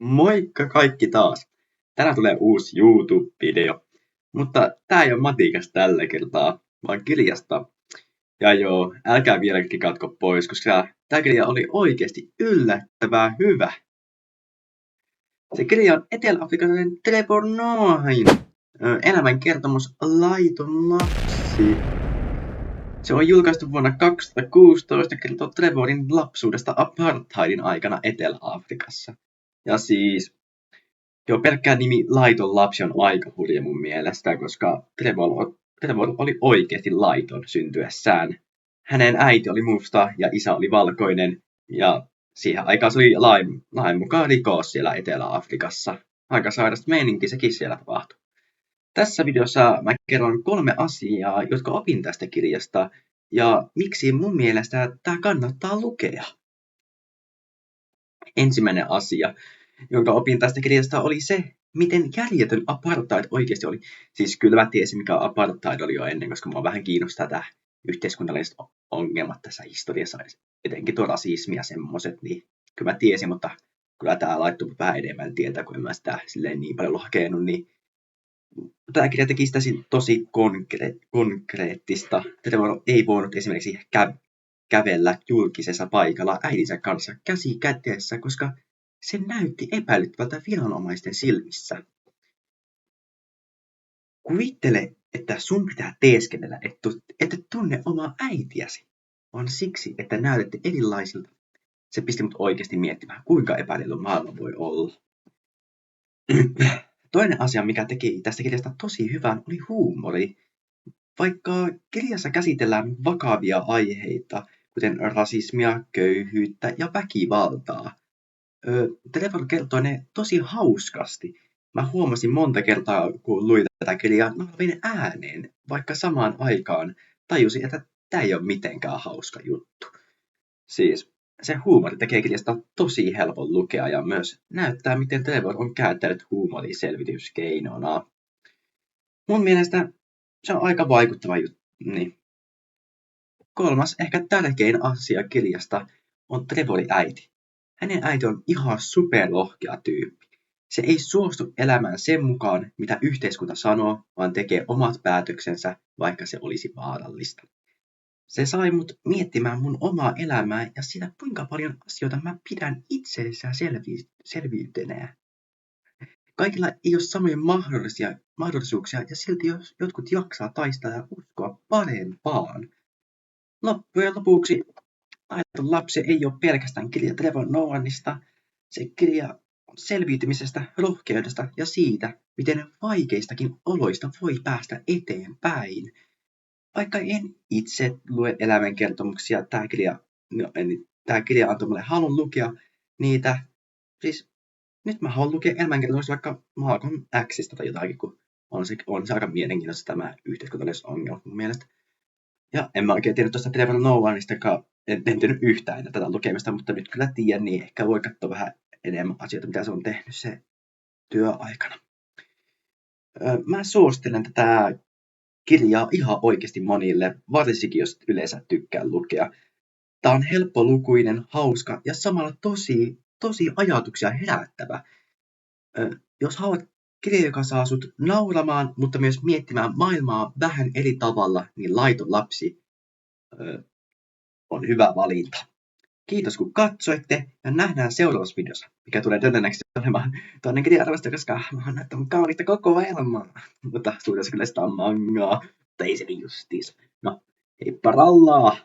Moikka kaikki taas! Tänään tulee uusi YouTube-video, mutta tää ei ole matikasta tällä kertaa, vaan kirjasta. Ja joo, älkää vielä klikatko pois, koska tää kirja oli oikeesti yllättävän hyvä. Se kirja on etelä-afrikkalainen Trevor Noahin elämänkertomus Laiton lapsi. Se on julkaistu vuonna 2016 ja kertoo Trevorin lapsuudesta apartheidin aikana Etelä-Afrikassa. Ja siis, joo, pelkkä nimi Laiton lapsi on aika hurja mun mielestä, koska Trevor oli oikeasti laiton syntyessään. Hänen äiti oli musta ja isä oli valkoinen, ja siihen aikaan se oli lain mukaan rikos siellä Etelä-Afrikassa. Aika sairasta meininki sekin siellä tapahtui. Tässä videossa mä kerron 3 asiaa, jotka opin tästä kirjasta, ja miksi mun mielestä tää kannattaa lukea. Ensimmäinen asia, jonka opin tästä kirjasta, oli se, miten järjetön apartheid oikeasti oli. Siis kyllä mä tiesin, mikä apartheid oli jo ennen, koska mua vähän kiinnostaa tää yhteiskunnalliset ongelmat tässä historiassa, etenkin tuo rasismi ja semmoset, niin kyllä mä tiesin, mutta kyllä tää laittoi vähän enemmän tietää, kun en mä sitä silleen niin paljon hakenut, niin tämä kirja teki sitä tosi konkreettista. Trevor ei voinut esimerkiksi kävellä julkisessa paikalla äidinsä kanssa käsi kädessä, koska se näytti epäilyttävältä viranomaisten silmissä. Kuvittele, että sun pitää teeskennellä, että tunne omaa äitiäsi, vaan siksi, että näytätte erilaisilta. Se pisti mut oikeasti miettimään, kuinka epäilyllä maailma voi olla. Toinen asia, mikä teki tästä kirjasta tosi hyvän, oli huumori. Vaikka kirjassa käsitellään vakavia aiheita, kuten rasismia, köyhyyttä ja väkivaltaa, Trevor kertoi ne tosi hauskasti. Mä huomasin monta kertaa, kun luin tätä kirjaa, nauroin ääneen, vaikka samaan aikaan tajusin, että tää ei ole mitenkään hauska juttu. Siis se huumori tekee kirjasta tosi helpon lukea ja myös näyttää, miten Trevor on käyttänyt huumoria selvityskeinona. Mun mielestä se on aika vaikuttava juttu. Niin. 3. ehkä tärkein asia kirjasta on Trevorin äiti. Hänen äiti on ihan superlohkea tyyppi. Se ei suostu elämään sen mukaan, mitä yhteiskunta sanoo, vaan tekee omat päätöksensä, vaikka se olisi vaarallista. Se sai mut miettimään mun omaa elämää ja sitä, kuinka paljon asioita mä pidän itsestäänselvyytenä. Kaikilla ei ole samoja mahdollisuuksia ja silti jos jotkut jaksaa taistella ja uskoa parempaan. Loppujen lopuksi Laiton lapsi ei ole pelkästään kirja Trevor Noahista. Se kirja selviytymisestä, rohkeudesta ja siitä, miten vaikeistakin oloista voi päästä eteenpäin. Vaikka en itse lue elämänkertomuksia, tämä kirja antoi mulle halun lukea niitä. Siis nyt mä haluan lukea elämänkertomuksia vaikka Malcolm X:istä tai jotakin, kun on se aika mielenkiintoista tämä yhteiskunnalliset ongelmat mun mielestä. Ja en mä oikein tiedä tuosta Trevor Noahistakaan, en tiennyt yhtään tätä lukemista, mutta nyt kyllä tiedän, niin ehkä voi katsoa vähän enemmän asioita, mitä se on tehnyt se työaikana. Mä suosittelen tätä kirjaa ihan oikeasti monille, varsinkin jos yleensä tykkää lukea. Tää on helppolukuinen, hauska ja samalla tosi ajatuksia herättävä. Jos haluat kirja, joka saa sut nauramaan, mutta myös miettimään maailmaa vähän eri tavalla, niin Laiton lapsi on hyvä valinta. Kiitos kun katsoitte ja nähdään seuraavassa videossa, mikä tulee todennäköisesti olemaan toinen kirja-arvosta, koska mä oon näyttänyt kaunista koko elämää. Mutta suuressa kyllä sitä on mangaa, mutta ei se niin justiis. No, heippa rallaa!